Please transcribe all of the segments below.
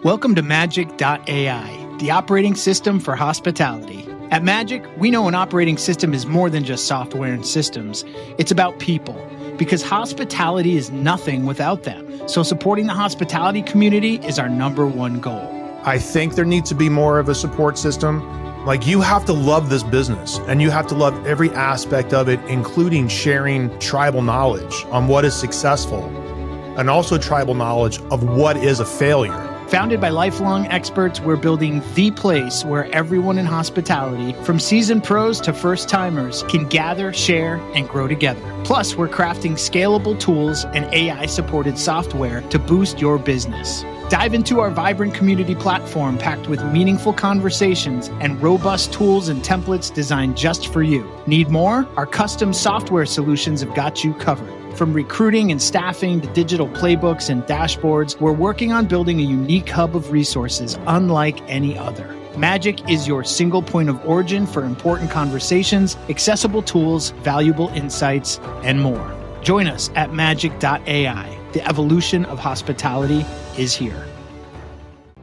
Welcome to Magic.ai, the operating system for hospitality. At Magic, we know an operating system is more than just software and systems. It's about people, because hospitality is nothing without them. So supporting the hospitality community is our number one goal. I think there needs to be more of a support system. Like, you have to love this business and you have to love every aspect of it, including sharing tribal knowledge on what is successful and also tribal knowledge of what is a failure. Founded by lifelong experts, we're building the place where everyone in hospitality, from seasoned pros to first-timers, can gather, share, and grow together. Plus, we're crafting scalable tools and AI-supported software to boost your business. Dive into our vibrant community platform packed with meaningful conversations and robust tools and templates designed just for you. Need more? Our custom software solutions have got you covered. From recruiting and staffing to digital playbooks and dashboards, we're working on building a unique hub of resources unlike any other. Magic is your single point of origin for important conversations, accessible tools, valuable insights, and more. Join us at Magic.ai. The evolution of hospitality is here.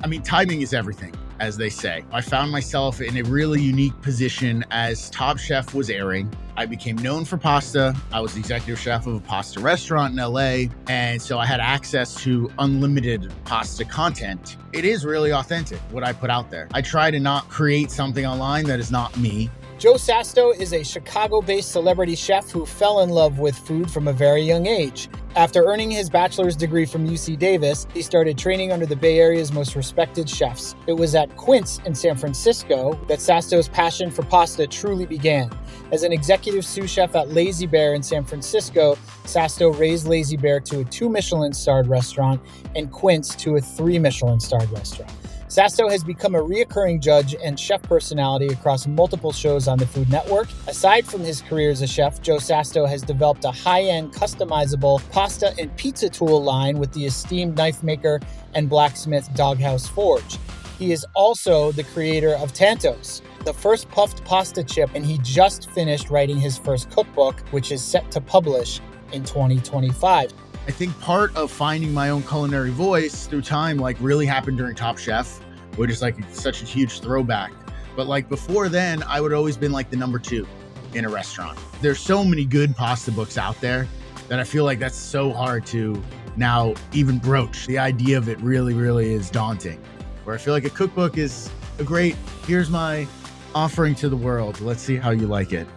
I mean, timing is everything, as they say. I found myself in a really unique position as Top Chef was airing. I became known for pasta. I was the executive chef of a pasta restaurant in LA. And so I had access to unlimited pasta content. It is really authentic, what I put out there. I try to not create something online that is not me. Joe Sasto is a Chicago-based celebrity chef who fell in love with food from a very young age. After earning his bachelor's degree from UC Davis, he started training under the Bay Area's most respected chefs. It was at Quince in San Francisco that Sasto's passion for pasta truly began. As an executive sous chef at Lazy Bear in San Francisco, Sasto raised Lazy Bear to a 2 Michelin-starred restaurant and Quince to a 3 Michelin-starred restaurant. Sasto has become a reoccurring judge and chef personality across multiple shows on the Food Network. Aside from his career as a chef, Joe Sasto has developed a high-end customizable pasta and pizza tool line with the esteemed knife maker and blacksmith Doghouse Forge. He is also the creator of Tantos, the first puffed pasta chip, and he just finished writing his first cookbook, which is set to publish in 2025. I think part of finding my own culinary voice through time, really happened during Top Chef, which is such a huge throwback. But before then, I would always been the number 2 in a restaurant. There's so many good pasta books out there that I feel like that's so hard to now even broach. The idea of it really, really is daunting. Where I feel like a cookbook is a great, here's my offering to the world. Let's see how you like it.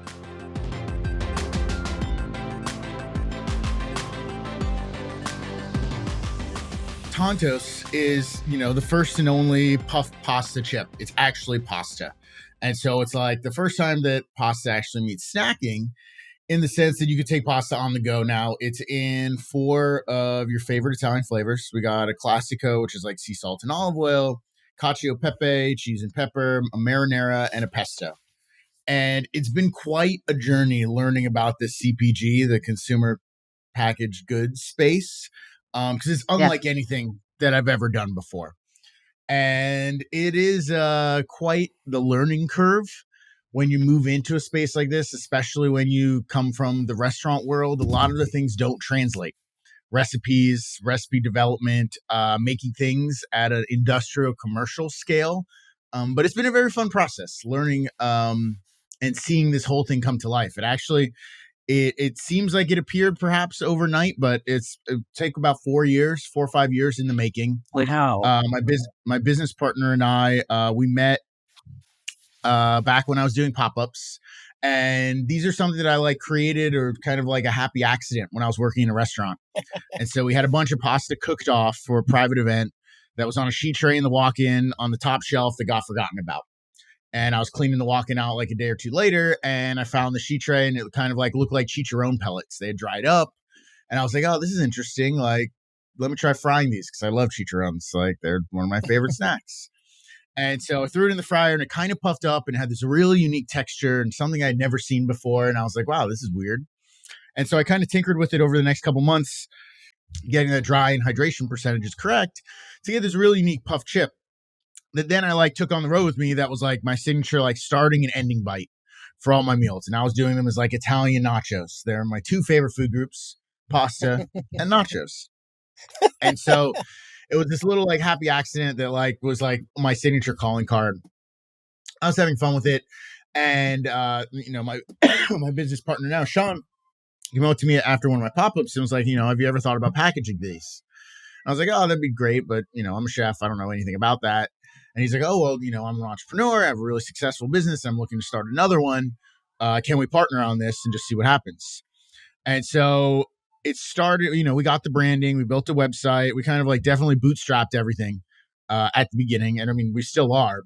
Tantos is, the first and only puffed pasta chip. It's actually pasta. And so it's the first time that pasta actually meets snacking, in the sense that you could take pasta on the go now. It's in 4 of your favorite Italian flavors. We got a classico, which is sea salt and olive oil, cacio e pepe, cheese and pepper, a marinara, and a pesto. And it's been quite a journey learning about this CPG, the consumer packaged goods space. Because it's unlike anything that I've ever done before. And it is quite the learning curve when you move into a space like this, especially when you come from the restaurant world. A lot of the things don't translate. Recipes, recipe development, making things at an industrial commercial scale. But it's been a very fun process, learning and seeing this whole thing come to life. It seems like it appeared perhaps overnight, but it take about 4 or 5 years in the making. Wow. My business partner and I, we met back when I was doing pop-ups. And these are something that I created, or kind of a happy accident, when I was working in a restaurant. And so we had a bunch of pasta cooked off for a private event that was on a sheet tray in the walk-in on the top shelf that got forgotten about. And I was cleaning the walk-in out a day or two later, and I found the sheet tray, and it kind of looked like chicharron pellets. They had dried up, and I was oh, this is interesting. Let me try frying these, because I love chicharrones. They're one of my favorite snacks. And so I threw it in the fryer, and it kind of puffed up and had this really unique texture and something I'd never seen before. And I was wow, this is weird. And so I kind of tinkered with it over the next couple months, getting that dry and hydration percentages correct to get this really unique puff chip that then I took on the road with me. That was my signature, starting and ending bite for all my meals. And I was doing them as Italian nachos. They're my 2 favorite food groups, pasta and nachos. And so it was this little like happy accident that like was like my signature calling card. I was having fun with it. And, my, my business partner now, Sean, came out to me after one of my pop-ups and was like, have you ever thought about packaging these? I was like, oh, that'd be great. But, I'm a chef. I don't know anything about that. And he's like, oh, well, I'm an entrepreneur. I have a really successful business. I'm looking to start another one. Can we partner on this and just see what happens? And so it started, we got the branding, we built a website. We kind of like definitely bootstrapped everything at the beginning. And I mean, we still are.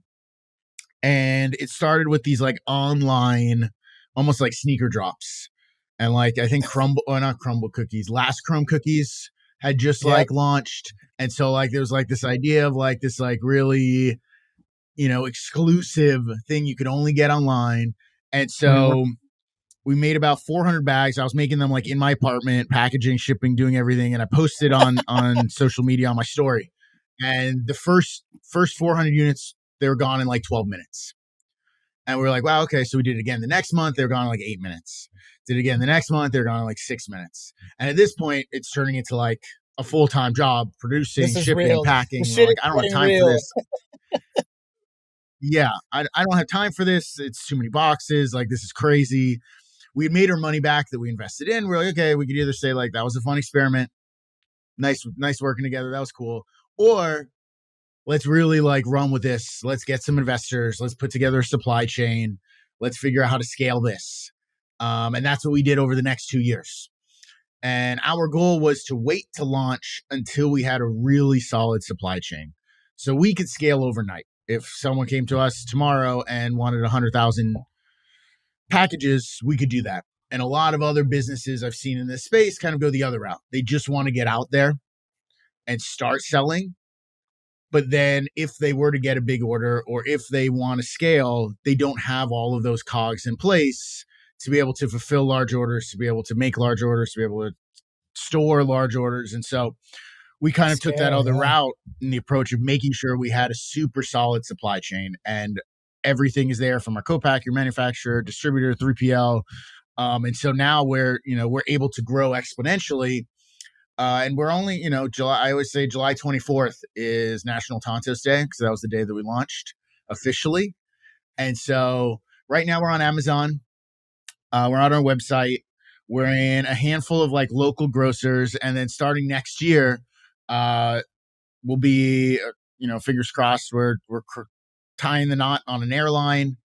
And it started with these like online, almost like sneaker drops. And like, I think not Crumble cookies, Last Crumb cookies had just like launched. And so like, there was like this idea of like this like really, exclusive thing you could only get online. And so we made about 400 bags. I was making them like in my apartment, packaging, shipping, doing everything. And I posted on social media on my story. And the first 400 units, they were gone in like 12 minutes. And we were like, wow, okay. So we did it again the next month. They were gone in like 8 minutes. Did it again the next month. They're gone in like 6 minutes. And at this point, it's turning into like a full-time job, producing, shipping, real. packing. Like, I don't have time for this. Yeah, I don't have time for this. It's too many boxes. Like, this is crazy. We had made our money back that we invested in. We're like, okay, we could either say like, that was a fun experiment. Nice working together. That was cool. Or let's really like run with this. Let's get some investors. Let's put together a supply chain. Let's figure out how to scale this. And that's what we did over the next 2 years. And our goal was to wait to launch until we had a really solid supply chain. So we could scale overnight. If someone came to us tomorrow and wanted 100,000 packages, we could do that. And a lot of other businesses I've seen in this space kind of go the other route. They just want to get out there and start selling. But then if they were to get a big order or if they want to scale, they don't have all of those cogs in place to be able to fulfill large orders, to be able to make large orders, to be able to store large orders. And so we kind of took that other route in the approach of making sure we had a super solid supply chain and everything is there from our co-packer, manufacturer, distributor, 3PL. And so now we're able to grow exponentially. And we're only, July, I always say July 24th is National Tantos Day because that was the day that we launched officially. And so right now we're on Amazon. We're on our website. We're in a handful of like local grocers. And then starting next year, we'll be, fingers crossed, we're tying the knot on an airline.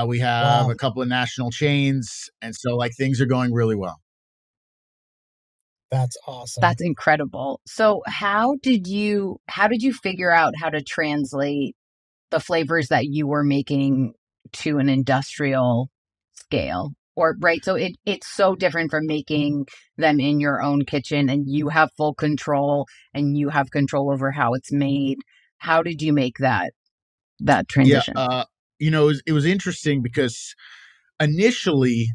We have a couple of national chains. And so like things are going really well. That's awesome. That's incredible. So how did you figure out how to translate the flavors that you were making to an industrial scale? Or right, so it's so different from making them in your own kitchen and you have full control and you have control over how it's made. How did you make that transition? Yeah, it was interesting because initially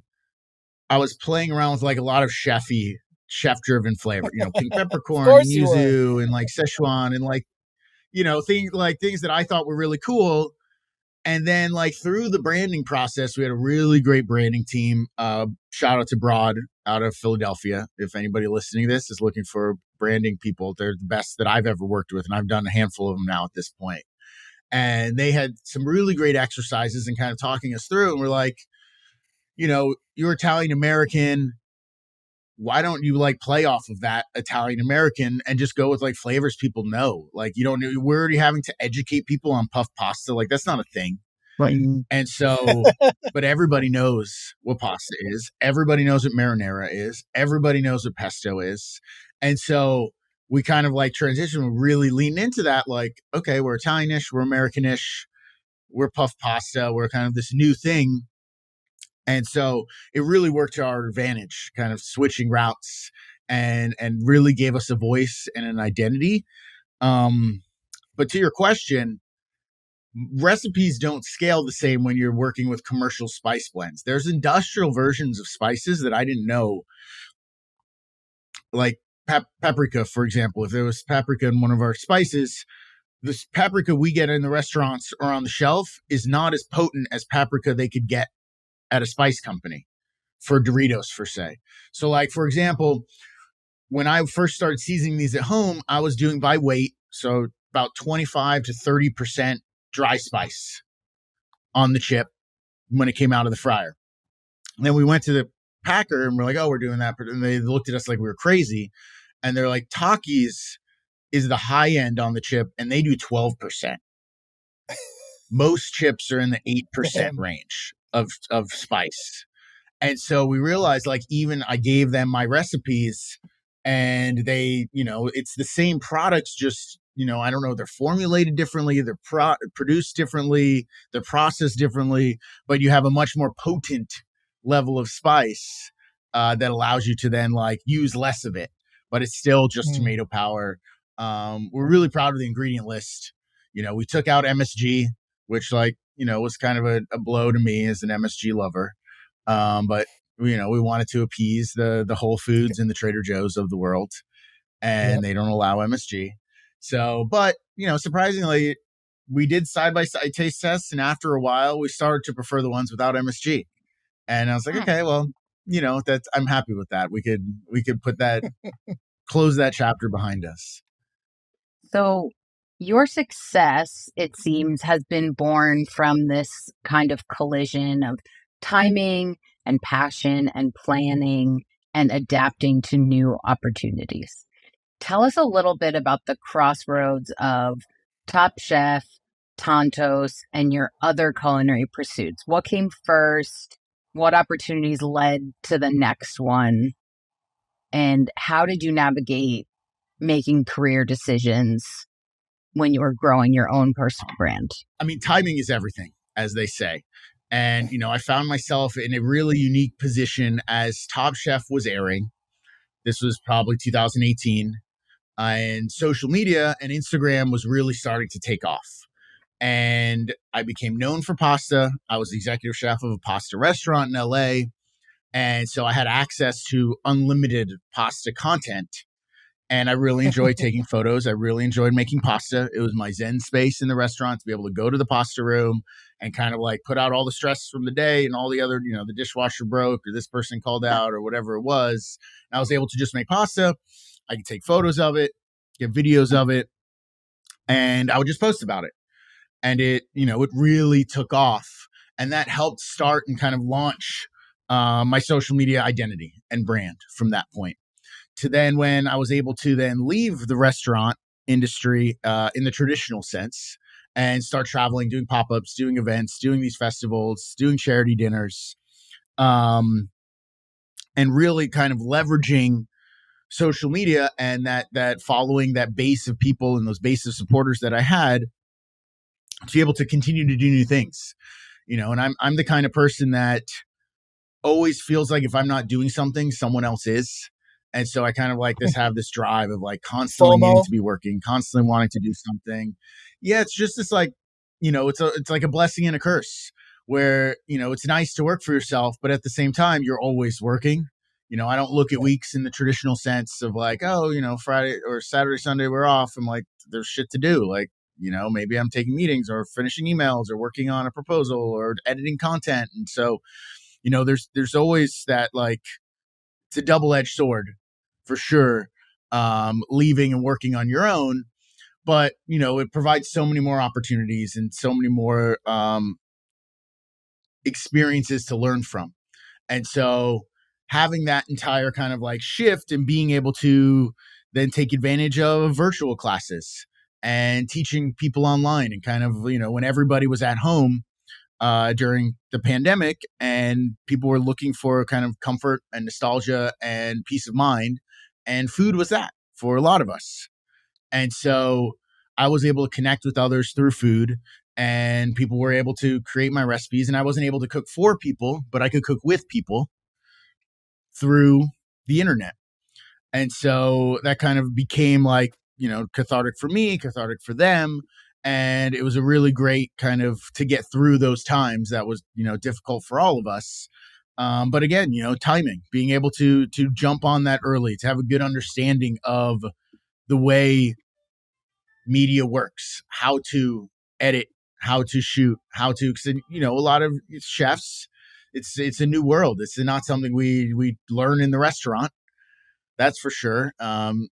I was playing around with like a lot of chef-driven flavor, pink peppercorn, and yuzu, and like Szechuan, and like, things that I thought were really cool. And then like through the branding process, we had a really great branding team. Shout out to Broad out of Philadelphia. If anybody listening to this is looking for branding people, they're the best that I've ever worked with. And I've done a handful of them now at this point. And they had some really great exercises and kind of talking us through. And we're like, you're Italian American. Why don't you like play off of that Italian American and just go with like flavors people know? Like, we're already having to educate people on puff pasta. Like, that's not a thing. Right. And so, but everybody knows what pasta is. Everybody knows what marinara is. Everybody knows what pesto is. And so we kind of like transition, we really lean into that. Like, okay, we're Italianish, we're Americanish, we're puff pasta. We're kind of this new thing. And so it really worked to our advantage, kind of switching routes and really gave us a voice and an identity. But to your question, recipes don't scale the same when you're working with commercial spice blends. There's industrial versions of spices that I didn't know, like paprika, for example. If there was paprika in one of our spices, this paprika we get in the restaurants or on the shelf is not as potent as paprika they could get at a spice company for Doritos, for say. So like, for example, when I first started seasoning these at home, I was doing by weight. So about 25 to 30% dry spice on the chip when it came out of the fryer. And then we went to the packer and we're like, oh, we're doing that. And they looked at us like we were crazy. And they're like, Takis is the high end on the chip and they do 12%. Most chips are in the 8% range of spice. And so we realized, like, even I gave them my recipes and they, it's the same products, just, I don't know, they're formulated differently, they're produced differently, they're processed differently, but you have a much more potent level of spice that allows you to then like use less of it, but it's still just tomato power. We're really proud of the ingredient list. We took out MSG, which was kind of a blow to me as an MSG lover. But we wanted to appease the Whole Foods and the Trader Joe's of the world, and they don't allow MSG. So, but surprisingly, we did side by side taste tests, and after a while, we started to prefer the ones without MSG. And I was like, okay, well, I'm happy with that. We could put that, close that chapter behind us. So your success, it seems, has been born from this kind of collision of timing and passion and planning and adapting to new opportunities. Tell us a little bit about the crossroads of Top Chef, Tantos, and your other culinary pursuits. What came first? What opportunities led to the next one? And how did you navigate making career decisions when you were growing your own personal brand? I mean, timing is everything, as they say. And, I found myself in a really unique position as Top Chef was airing. This was probably 2018. And social media and Instagram was really starting to take off. And I became known for pasta. I was the executive chef of a pasta restaurant in LA. And so I had access to unlimited pasta content. And I really enjoyed taking photos. I really enjoyed making pasta. It was my zen space in the restaurant to be able to go to the pasta room and kind of like put out all the stress from the day and all the other, the dishwasher broke or this person called out or whatever it was. And I was able to just make pasta. I could take photos of it, get videos of it, and I would just post about it. And it really took off. And that helped start and kind of launch my social media identity and brand from that point. To then when I was able to then leave the restaurant industry in the traditional sense and start traveling, doing pop-ups, doing events, doing these festivals, doing charity dinners, and really kind of leveraging social media and that following, that base of people and those base of supporters that I had to be able to continue to do new things. And I'm the kind of person that always feels like if I'm not doing something, someone else is. And so I kind of have this drive of like constantly needing to be working, constantly wanting to do something. Yeah, it's just this it's like a blessing and a curse where, it's nice to work for yourself, but at the same time, you're always working. I don't look at weeks in the traditional sense of like, oh, Friday or Saturday, Sunday, we're off. I'm like, there's shit to do. Like, maybe I'm taking meetings or finishing emails or working on a proposal or editing content. And so, there's always that it's a double-edged sword for sure, leaving and working on your own. But, it provides so many more opportunities and so many more experiences to learn from. And so having that entire kind of shift and being able to then take advantage of virtual classes and teaching people online and kind of, when everybody was at home during the pandemic and people were looking for kind of comfort and nostalgia and peace of mind. And food was that for a lot of us. And so I was able to connect with others through food and people were able to create my recipes. And I wasn't able to cook for people, but I could cook with people through the internet. And so that kind of became cathartic for me, cathartic for them. And it was a really great kind of to get through those times that was, difficult for all of us. But again, timing, being able to jump on that early, to have a good understanding of the way media works, how to edit, how to shoot, a lot of chefs, it's a new world. It's not something we learn in the restaurant. That's for sure.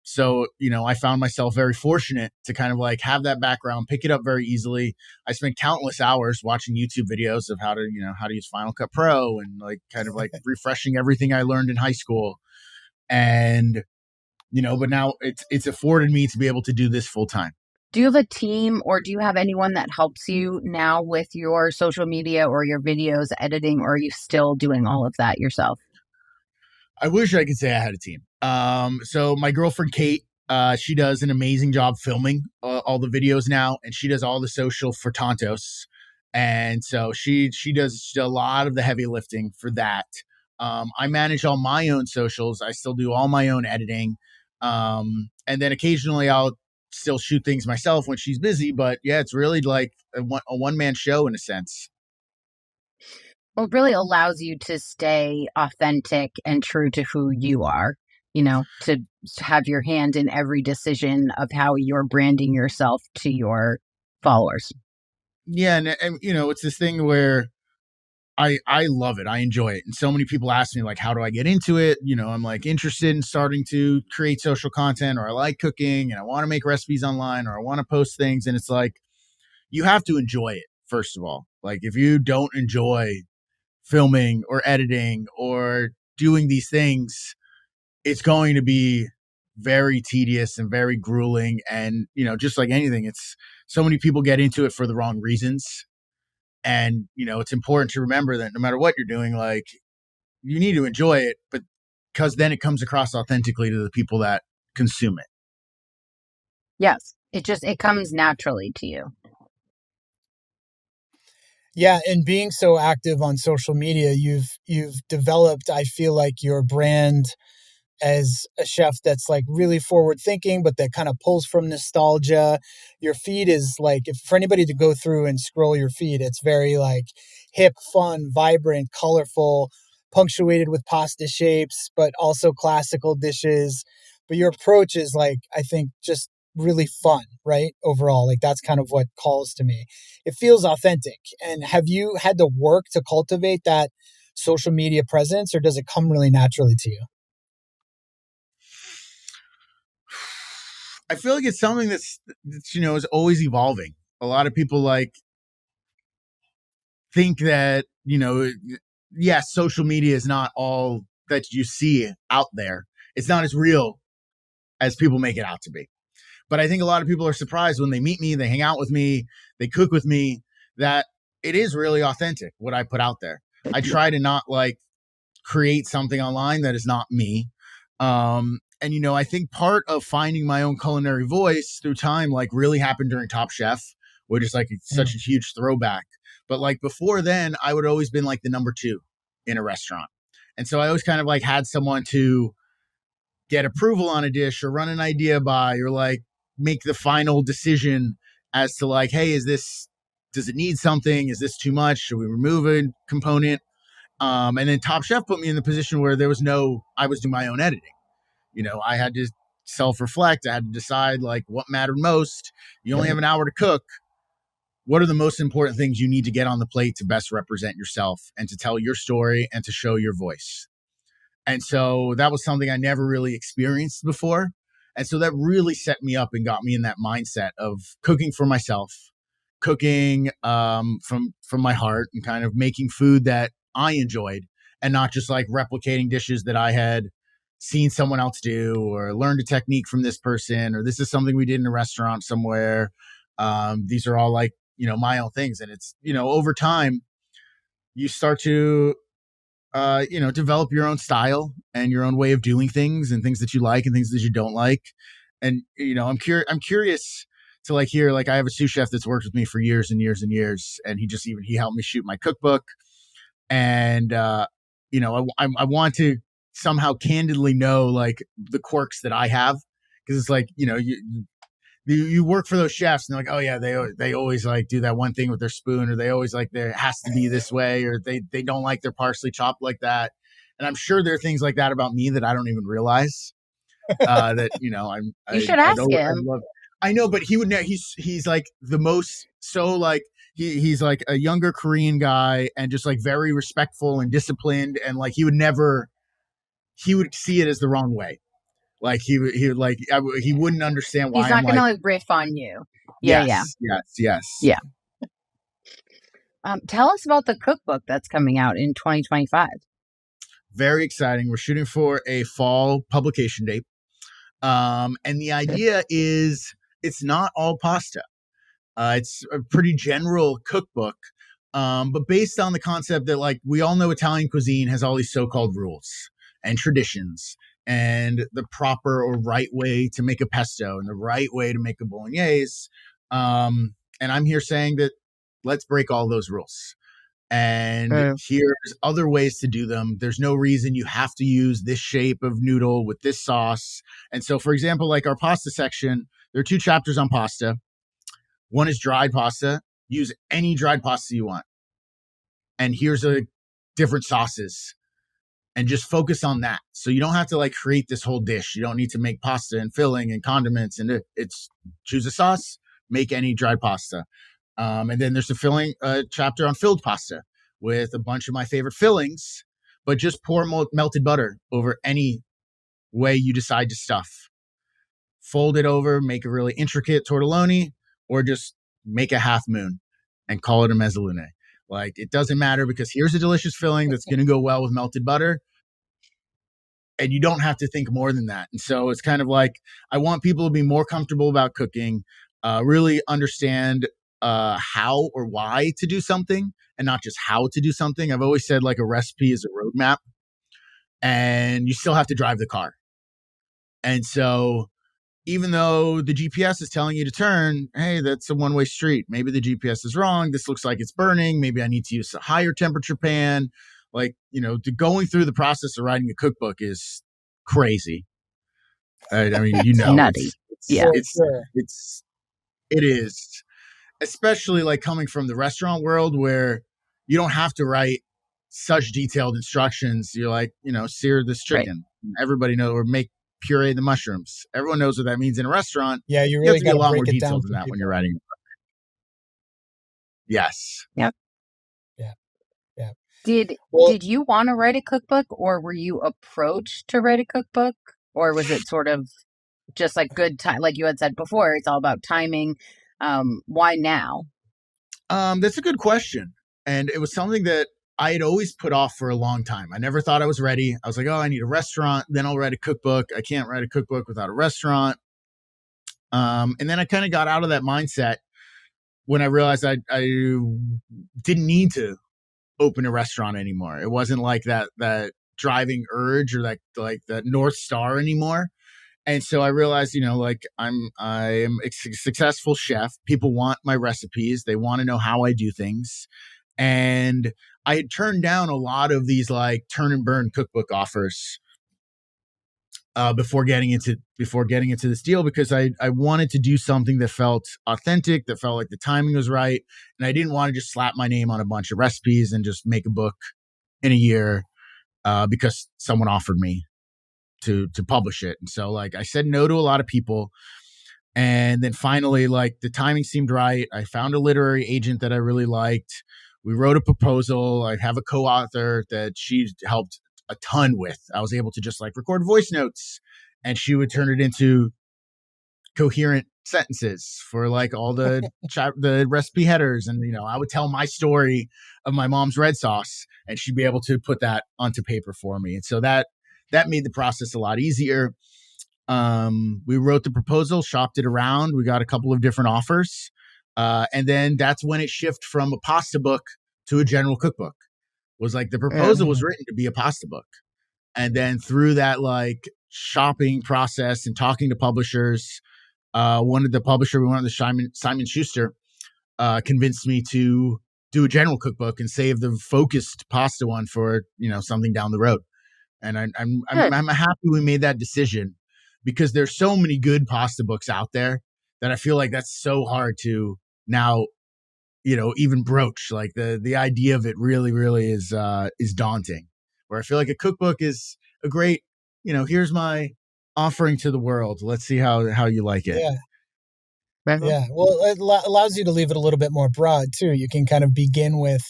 So, I found myself very fortunate to kind of like have that background, pick it up very easily. I spent countless hours watching YouTube videos of how to use Final Cut Pro and like kind of like refreshing everything I learned in high school. And, but now it's afforded me to be able to do this full time. Do you have a team, or do you have anyone that helps you now with your social media or your videos editing, or are you still doing all of that yourself? I wish I could say I had a team. So my girlfriend Kate, she does an amazing job filming all the videos now, and she does all the social for Tantos, and so she does a lot of the heavy lifting for that. I manage all my own socials. I still do all my own editing, and then occasionally I'll still shoot things myself when she's busy. But yeah, it's really like a one man show in a sense. Well, it really allows you to stay authentic and true to who you are, to have your hand in every decision of how you're branding yourself to your followers. Yeah, and it's this thing where I love it. I enjoy it. And so many people ask me like, how do I get into it? I'm like interested in starting to create social content, or I like cooking and I want to make recipes online, or I want to post things. And it's like, you have to enjoy it. First of all, like if you don't enjoy filming or editing or doing these things, it's going to be very tedious and very grueling. And, just like anything, it's so many people get into it for the wrong reasons. And, it's important to remember that no matter what you're doing, like you need to enjoy it, but because then it comes across authentically to the people that consume it. Yes. It comes naturally to you. Yeah, and being so active on social media, you've developed, I feel like, your brand as a chef that's like really forward thinking, but that kind of pulls from nostalgia. Your feed is like, if for anybody to go through and scroll your feed, it's very like hip, fun, vibrant, colorful, punctuated with pasta shapes, but also classical dishes. But your approach is like, I think, just really fun, right? Overall, like that's kind of what calls to me. It feels authentic. And have you had to work to cultivate that social media presence, or does it come really naturally to you? I feel like it's something that's is always evolving. A lot of people like think that, yes, social media is not all that you see out there. It's not as real as people make it out to be. But I think a lot of people are surprised when they meet me, they hang out with me, they cook with me, that it is really authentic what I put out there. I try to not like create something online that is not me. And I think part of finding my own culinary voice through time like really happened during Top Chef, which is like such a huge throwback. But like before then, I would always been like the number two in a restaurant. And so I always kind of like had someone to get approval on a dish or run an idea by, or like make the final decision as to like, hey, does it need something? Is this too much? Should we remove a component? And then Top Chef put me in the position where I was doing my own editing. I had to self-reflect. I had to decide like what mattered most. You only have an hour to cook. What are the most important things you need to get on the plate to best represent yourself and to tell your story and to show your voice? And so that was something I never really experienced before. And so that really set me up and got me in that mindset of cooking for myself, cooking from my heart, and kind of making food that I enjoyed, and not just like replicating dishes that I had seen someone else do or learned a technique from this person, or this is something we did in a restaurant somewhere. These are all like, my own things. And it's, over time you start to develop your own style and your own way of doing things, and things that you like and things that you don't like. And, I'm curious to like hear, like I have a sous chef that's worked with me for years and years and years. And he helped me shoot my cookbook. And, I want to somehow candidly know like the quirks that I have. Cause it's like, you work for those chefs and they're like, oh yeah, they always like do that one thing with their spoon, or they always like there has to be this way, or they don't like their parsley chopped like that. And I'm sure there are things like that about me that I don't even realize. That You should ask him. I know, but he would know. He's like the most, so like he's like a younger Korean guy and just like very respectful and disciplined, and like he would see it as the wrong way. Like he like he wouldn't understand why He's not I'm gonna like, like riff on you. Yeah, yeah, yes. yeah. Tell us about the cookbook that's coming out in 2025. Very exciting. We're shooting for a fall publication date. And the idea is it's not all pasta. It's a pretty general cookbook, but based on the concept that, like, we all know Italian cuisine has all these so-called rules and traditions and the proper or right way to make a pesto and the right way to make a bolognese. And I'm here saying that let's break all those rules. And here's other ways to do them. There's no reason you have to use this shape of noodle with this sauce. And so, for example, like our pasta section, there are 2 chapters on pasta. One is dried pasta. Use any dried pasta you want. And here's a different sauces. And just focus on that. So you don't have to like create this whole dish. You don't need to make pasta and filling and condiments. And it's choose a sauce, make any dried pasta. And then there's a filling chapter on filled pasta with a bunch of my favorite fillings, but just pour melted butter over any way you decide to stuff. Fold it over, make a really intricate tortelloni, or just make a half moon and call it a mezzaluna. Like, it doesn't matter, because here's a delicious filling that's going to go well with melted butter. And you don't have to think more than that. And so it's kind of like, I want people to be more comfortable about cooking, really understand how or why to do something, and not just how to do something. I've always said, like, a recipe is a roadmap, and you still have to drive the car. And so even though the GPS is telling you to turn, hey, that's a one-way street. Maybe the GPS is wrong. This looks like it's burning. Maybe I need to use a higher temperature pan. Like, going through the process of writing a cookbook is crazy. I mean, nutty. It is. Especially like coming from the restaurant world, where you don't have to write such detailed instructions. You're like, sear this chicken. Right. Everybody knows, or puree the mushrooms. Everyone knows what that means in a restaurant. Yeah, you really have to be a lot more detailed than that when you're writing a book. Yes. Yep. Yeah. Did you want to write a cookbook, or were you approached to write a cookbook, or was it sort of just like good time? Like you had said before, it's all about timing. Why now? That's a good question. And it was something that I had always put off for a long time. I never thought I was ready. I was like, I need a restaurant, then I'll write a cookbook. I can't write a cookbook without a restaurant. And then I kind of got out of that mindset when I realized I didn't need to open a restaurant anymore. It wasn't like that driving urge or that North Star anymore. And so I realized, I am a successful chef. People want my recipes. They want to know how I do things. And I had turned down a lot of these like turn and burn cookbook offers before getting into this deal, because I wanted to do something that felt authentic, that felt like the timing was right. And I didn't want to just slap my name on a bunch of recipes and just make a book in a year because someone offered me to publish it. And so like I said no to a lot of people. And then finally, like, the timing seemed right. I found a literary agent that I really liked. We wrote a proposal. I have a co-author that she helped a ton with. I was able to just like record voice notes, and she would turn it into coherent sentences for like all the the recipe headers. And, I would tell my story of my mom's red sauce, and she'd be able to put that onto paper for me. And so that made the process a lot easier. We wrote the proposal, shopped it around. We got a couple of different offers. And then that's when it shifted from a pasta book to a general cookbook. Was like the proposal was written to be a pasta book. And then through that like shopping process and talking to publishers, one of the Simon Schuster, convinced me to do a general cookbook and save the focused pasta one for, something down the road. And I'm happy we made that decision, because there's so many good pasta books out there that I feel like that's so hard to now, even broach. Like the idea of it really, really is daunting. Where I feel like a cookbook is a great, here's my offering to the world. Let's see how you like it. Yeah. Yeah. Well, it allows you to leave it a little bit more broad too. You can kind of begin with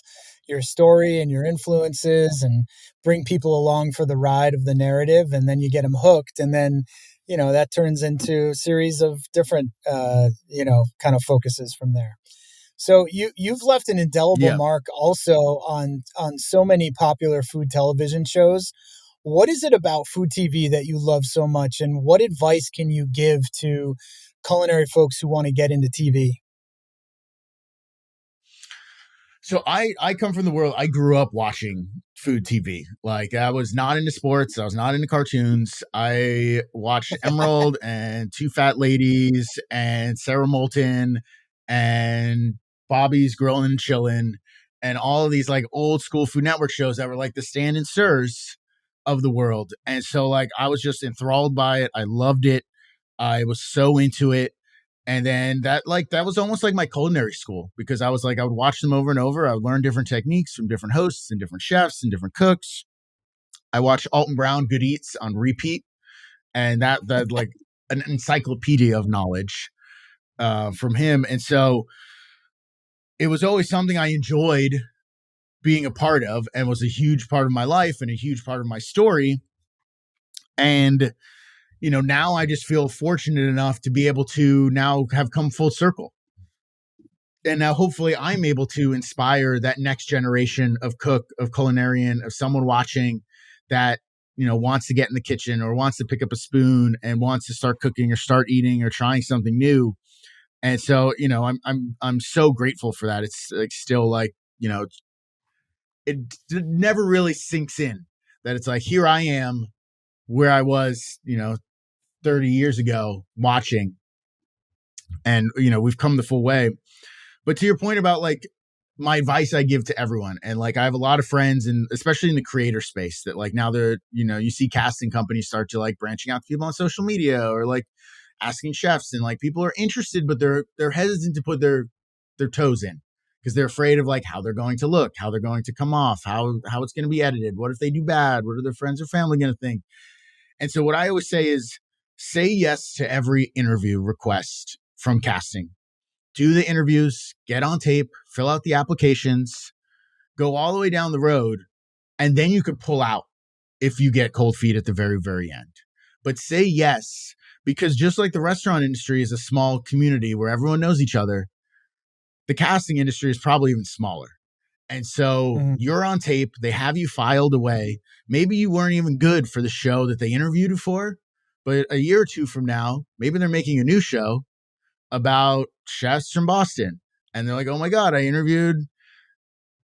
your story and your influences and bring people along for the ride of the narrative, and then you get them hooked. And then, that turns into a series of different, kind of focuses from there. So you've left an indelible mark also on so many popular food television shows. What is it about food TV that you love so much, and what advice can you give to culinary folks who want to get into TV? So I come from the world. I grew up watching food TV. Like, I was not into sports. I was not into cartoons. I watched Emerald and Two Fat Ladies and Sarah Moulton and Bobby's Grillin' and Chillin' and all of these like old school Food Network shows that were like the stand and stirs of the world. And so like I was just enthralled by it. I loved it. I was so into it. And then that was almost like my culinary school, because I was like, I would watch them over and over. I would learn different techniques from different hosts and different chefs and different cooks. I watched Alton Brown Good Eats on repeat, and that like an encyclopedia of knowledge from him. And so it was always something I enjoyed being a part of, and was a huge part of my life and a huge part of my story. And now I just feel fortunate enough to be able to now have come full circle. And now hopefully I'm able to inspire that next generation of culinarian, of someone watching that, wants to get in the kitchen or wants to pick up a spoon and wants to start cooking or start eating or trying something new. And so, I'm so grateful for that. It's like still like, it never really sinks in that it's like, here I am where I was, 30 years ago watching, and we've come the full way. But to your point about like my advice I give to everyone, and like I have a lot of friends, and especially in the creator space, that like now they're you see casting companies start to like branching out to people on social media or like asking chefs, and like people are interested, but they're hesitant to put their toes in because they're afraid of like how they're going to look, how they're going to come off, how it's going to be edited, what if they do bad, what are their friends or family going to think. And so what I always say is, say yes to every interview request from casting. Do the interviews, get on tape, fill out the applications, go all the way down the road, and then you could pull out if you get cold feet at the very, very end. But say yes, because just like the restaurant industry is a small community where everyone knows each other, the casting industry is probably even smaller. And so you're on tape, they have you filed away. Maybe you weren't even good for the show that they interviewed you for, but a year or two from now, maybe they're making a new show about chefs from Boston. And they're like, oh my God, I interviewed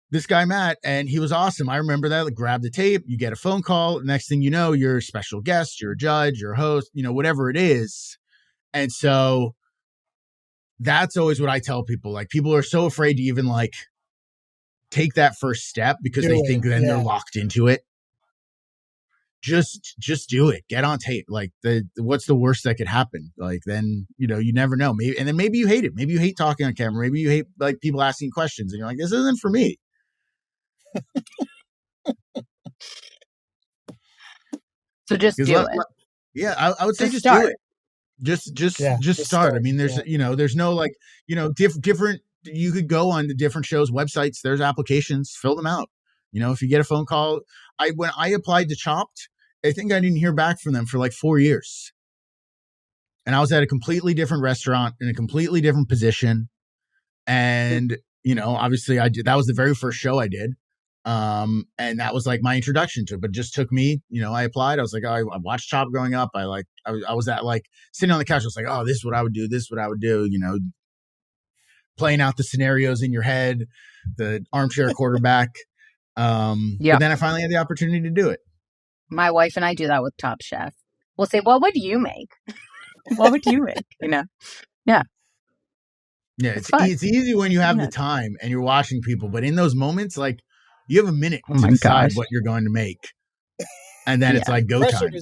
this guy, Matt, and he was awesome. I remember that. Like, grab the tape, you get a phone call. Next thing you know, you're a special guest, you're a judge, you're a host, whatever it is. And so that's always what I tell people. Like, people are so afraid to even like take that first step because they think then they're locked into it. Just do it. Get on tape. Like, what's the worst that could happen? Like, then, you never know. Maybe, and then maybe you hate it. Maybe you hate talking on camera. Maybe you hate like people asking questions and you're like, this isn't for me. So just do it. Yeah. I would say just start. do it. Just start. I mean, there's, there's no like, different, you could go on the different shows, websites, there's applications, fill them out. If you get a phone call, when I applied to Chopped, I think I didn't hear back from them for like 4 years. And I was at a completely different restaurant in a completely different position. And, obviously that was the very first show I did. And that was like my introduction to it, but it just took me, I applied. I was like, I watched Chopped growing up. I was at like sitting on the couch. I was like, oh, this is what I would do. This is what I would do. Playing out the scenarios in your head, the armchair quarterback. But then I finally had the opportunity to do it. My wife and I do that with Top Chef. We'll say, what would you make? What would you make? Yeah. Yeah, it's easy when you have the time and you're watching people, but in those moments, like, you have a minute to decide what you're going to make, and then it's like go time. And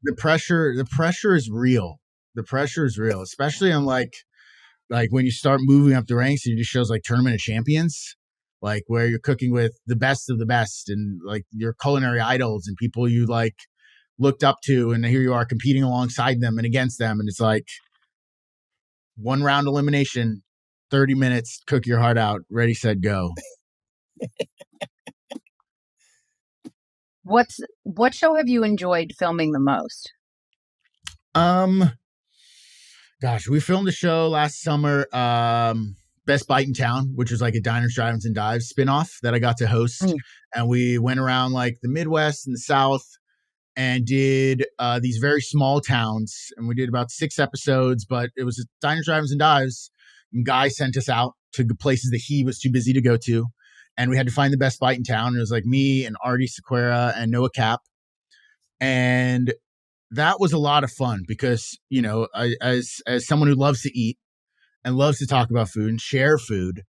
the pressure is real. The pressure is real, especially on like when you start moving up the ranks and you do shows like Tournament of Champions, like where you're cooking with the best of the best and like your culinary idols and people you like looked up to, and here you are competing alongside them and against them, and it's like 1 round elimination, 30 minutes, cook your heart out, ready, set, go. What show have you enjoyed filming the most? Um, Gosh, we filmed a show last summer, Best Bite in Town, which was like a diners, drive-ins, and dives spinoff that I got to host. Mm. And we went around like the Midwest and the South and did these very small towns. And we did about 6 episodes, but it was diners, drive-ins, and dives. And Guy sent us out to places that he was too busy to go to. And we had to find the best bite in town. And it was like me and Artie Sequeira and Noah Cap. And that was a lot of fun because, you know, as someone who loves to eat and loves to talk about food and share food,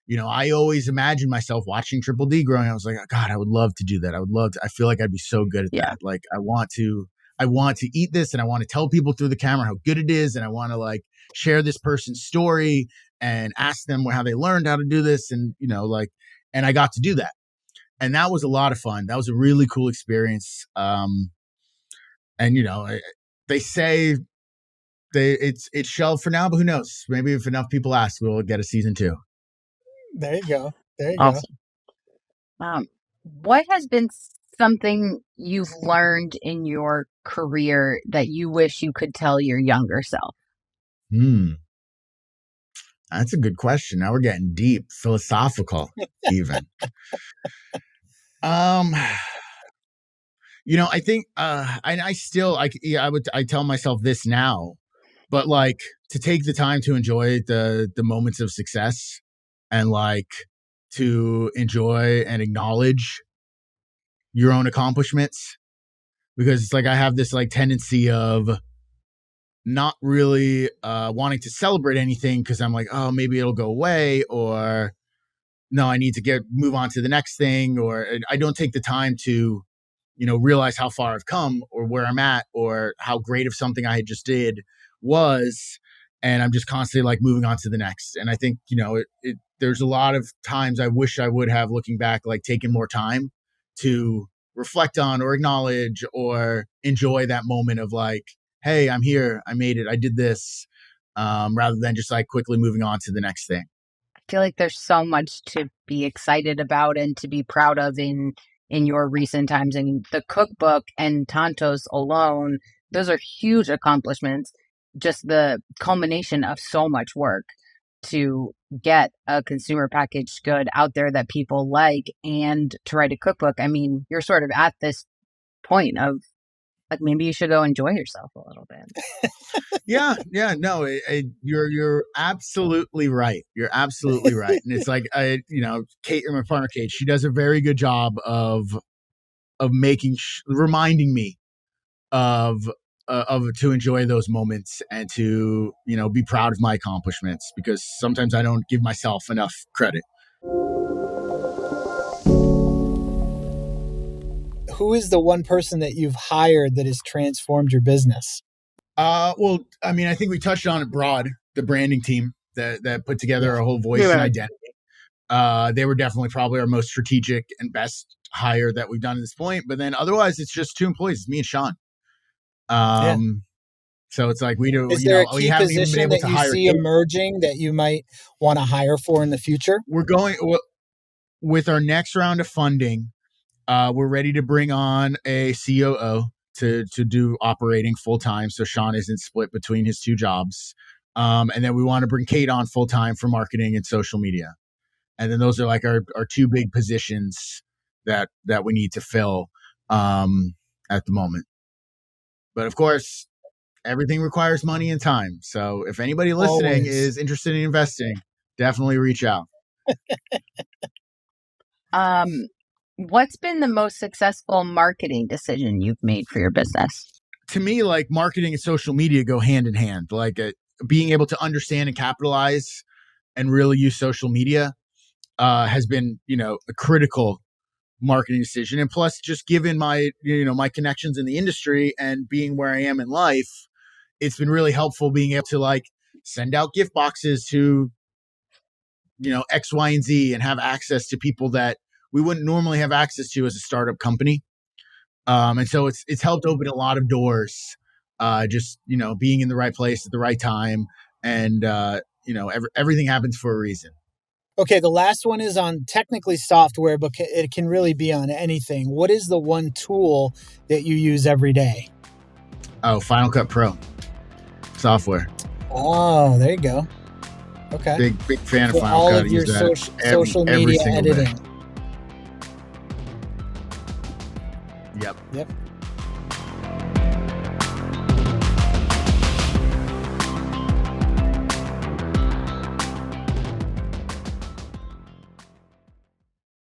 you know, I always imagined myself watching Triple D growing. I was like, oh, God, I would love to do that. I would love to. I feel like I'd be so good at that. Like, I want to eat this and I want to tell people through the camera how good it is. And I want to like share this person's story and ask them how they learned how to do this. And, you know, like, and I got to do that. And that was a lot of fun. That was a really cool experience. And, you know, they say it's shelved for now, but who knows? Maybe if enough people ask, we'll get a season 2. There you go. There you Awesome. What has been something you've learned in your career that you wish you could tell your younger self? That's a good question. Now we're getting deep, philosophical, even. You know, I think, I tell myself this now, but like to take the time to enjoy the moments of success and like to enjoy and acknowledge your own accomplishments, because it's like I have this like tendency of not really wanting to celebrate anything because I'm like, oh, maybe it'll go away, or no, I need to move on to the next thing, or I don't take the time to, you know, realize how far I've come or where I'm at or how great of something I had just did was. And I'm just constantly like moving on to the next. And I think, you know, there's a lot of times I wish I would have, looking back, like taken more time to reflect on or acknowledge or enjoy that moment of like, hey, I'm here, I made it, I did this, rather than just like quickly moving on to the next thing. I feel like there's so much to be excited about and to be proud of in your recent times. And the cookbook and Tantos alone, those are huge accomplishments. Just the culmination of so much work to get a consumer packaged good out there that people like and to write a cookbook. I mean, you're sort of at this point of like, maybe you should go enjoy yourself a little bit. Yeah, no, you're absolutely right. You're absolutely right. And it's like, you know, Kate, my partner Kate, she does a very good job of reminding me of to enjoy those moments and to, you know, be proud of my accomplishments, because sometimes I don't give myself enough credit. Who is the one person that you've hired that has transformed your business? Well, I mean, I think we touched on it broad, the branding team that put together our whole voice and identity. They were definitely probably our most strategic and best hire that we've done at this point. But then otherwise, it's just 2 employees, me and Sean. So it's like we do. Is there a key position that you see emerging that you might want to hire for in the future? We're going with our next round of funding. We're ready to bring on a COO to do operating full time, so Sean isn't split between his 2 jobs. And then we want to bring Kate on full time for marketing and social media. And then those are like our 2 big positions that we need to fill at the moment. But of course, everything requires money and time. So if anybody listening is interested in investing, definitely reach out. What's been the most successful marketing decision you've made for your business? To me, like marketing and social media go hand in hand. Like being able to understand and capitalize and really use social media has been, you know, a critical marketing decision. And plus, just given my, you know, my connections in the industry and being where I am in life, it's been really helpful being able to like send out gift boxes to, you know, X, Y, and Z and have access to people that we wouldn't normally have access to as a startup company. And so it's helped open a lot of doors, just, you know, being in the right place at the right time. And, you know, everything happens for a reason. Okay, the last one is on technically software, but it can really be on anything. What is the one tool that you use every day? Oh, Final Cut Pro software. Oh, there you go. Okay. Big fan of For Final all Cut. of your Use that social every media single day. editing. Yep. Yep.